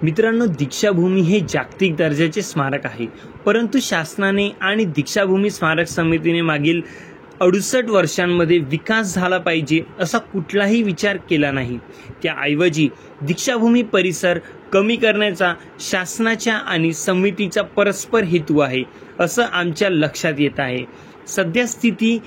मित्रांनो, दीक्षाभूमी हे जागतिक दर्जाचे स्मारक आहे, परंतु शासनाने आणि दीक्षाभूमी स्मारक समितीने मागील 68 वर्षांमध्ये विकास झाला पाहिजे असा कुठलाही विचार केला नाही। त्याऐवजी दीक्षाभूमी परिसर कमी करण्याचा शासनाच्या आणि समितीचा परस्पर हेतू आहे असं आमच्या लक्षात येत आहे। सध्या स्थिती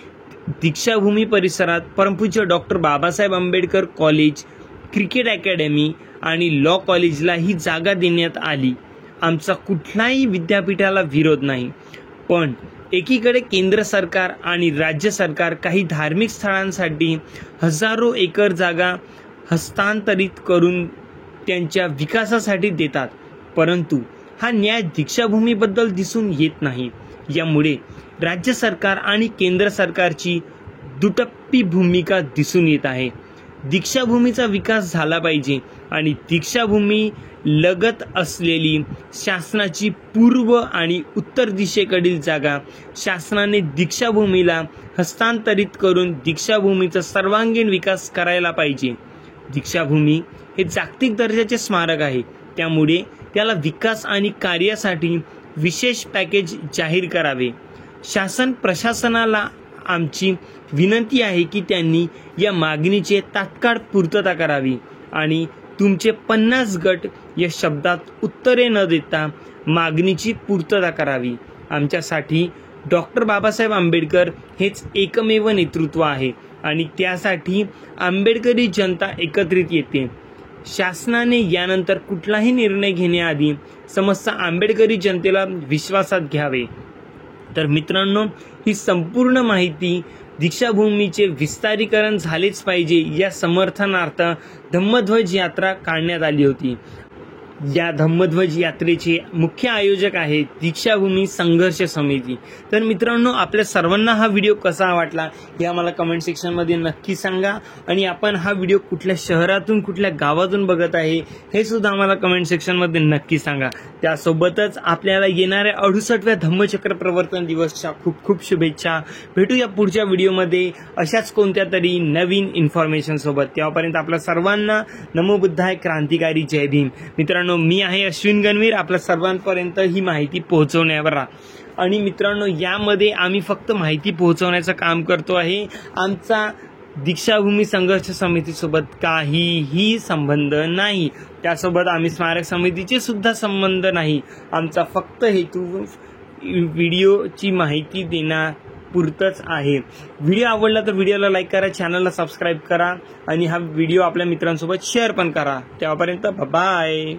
दीक्षाभूमी परिसरात परमपूज्य doctor Babasaheb Ambedkar college, cricket academy आणि लॉ कॉलेजला ही जागा देण्यात आली। आमचा कुठलाही विद्यापीठाला विरोध नाही, पण एकीकडे केंद्र सरकार आणि राज्य सरकार काही धार्मिक स्थळांसाठी हजारो एकर जागा हस्तांतरित करून त्यांच्या विकासासाठी देतात, परंतु हा न्याय दीक्षाभूमीबद्दल दिसून येत नाही। यामुळे राज्य सरकार आणि केंद्र सरकारची दुटप्पी भूमिका दिसून येत आहे। दीक्षाभूमीचा विकास झाला पाहिजे आणि दीक्षाभूमी लगत असलेली शासनाची पूर्व आणि उत्तर दिशेकडील जागा शासनाने दीक्षाभूमीला हस्तांतरित करून दीक्षाभूमीचा सर्वांगीण विकास करायला पाहिजे। दीक्षाभूमी हे जागतिक दर्जाचे स्मारक आहे, त्यामुळे त्याला विकास आणि कार्यासाठी विशेष पॅकेज जाहीर करावे। शासन प्रशासनाला आमची विनंती आहे की त्यांनी या मागणीची तात्काळ पूर्तता करावी आणि तुमचे 50 गट या शब्दात उत्तरे न देता मागणीची पूर्तता करावी। आमच्यासाठी डॉक्टर बाबासाहेब आंबेडकर हेच एकमेव नेतृत्व आहे आणि त्यासाठी आंबेडकरी जनता एकत्रित येते। शासनाने यानंतर कुठलाही निर्णय घेण्याआधी समस्त आंबेडकरी जनतेला विश्वासात घ्यावे। तर मित्रांनो, ही संपूर्ण माहिती दीक्षाभूमीचे विस्तारीकरण झालेच पाहिजे या समर्थनार्थ धम्मध्वज यात्रा काढण्यात आली होती। या धम्मध्वज यात्रेचे मुख्य आयोजक आहे दीक्षाभूमी संघर्ष समिती। तर मित्रांनो, आपल्या सर्वांना हा व्हिडिओ कसा वाटला हे आम्हाला कमेंट सेक्शनमध्ये नक्की सांगा आणि आपण हा व्हिडिओ कुठल्या शहरातून कुठल्या गावातून बघत आहे हे सुद्धा आम्हाला कमेंट सेक्शनमध्ये नक्की सांगा। त्यासोबतच आपल्याला येणाऱ्या 68व्या धम्मचक्र प्रवर्तन दिवसच्या खूप खूप शुभेच्छा। भेटूया पुढच्या व्हिडिओमध्ये अशाच कोणत्या तरी नवीन इन्फॉर्मेशन सोबत। तेव्हापर्यंत आपल्या सर्वांना नमो बुद्धाय, क्रांतिकारी जय भीम। मित्रांनो, मी आहे अश्विन गणवीर, आपल्या सर्वांपर्यंत ही माहिती पोहोचवण्यावर। आणि मित्रांनो, यामध्ये आम्ही फक्त माहिती पोहोचवण्याचं काम करतो आहे, आमचा दीक्षाभूमी संघर्ष समितीसोबत काहीही संबंध नाही। त्यासोबत आम्ही स्मारक समितीचे सुद्धा संबंध नाही। आमचा फक्त हेतू व्हिडिओची माहिती देण्यापुरतच आहे। व्हिडिओ आवडला तर व्हिडिओला लाईक करा, चॅनलला सबस्क्राईब करा आणि हा व्हिडिओ आपल्या मित्रांसोबत शेअर पण करा। तेव्हापर्यंत बाय।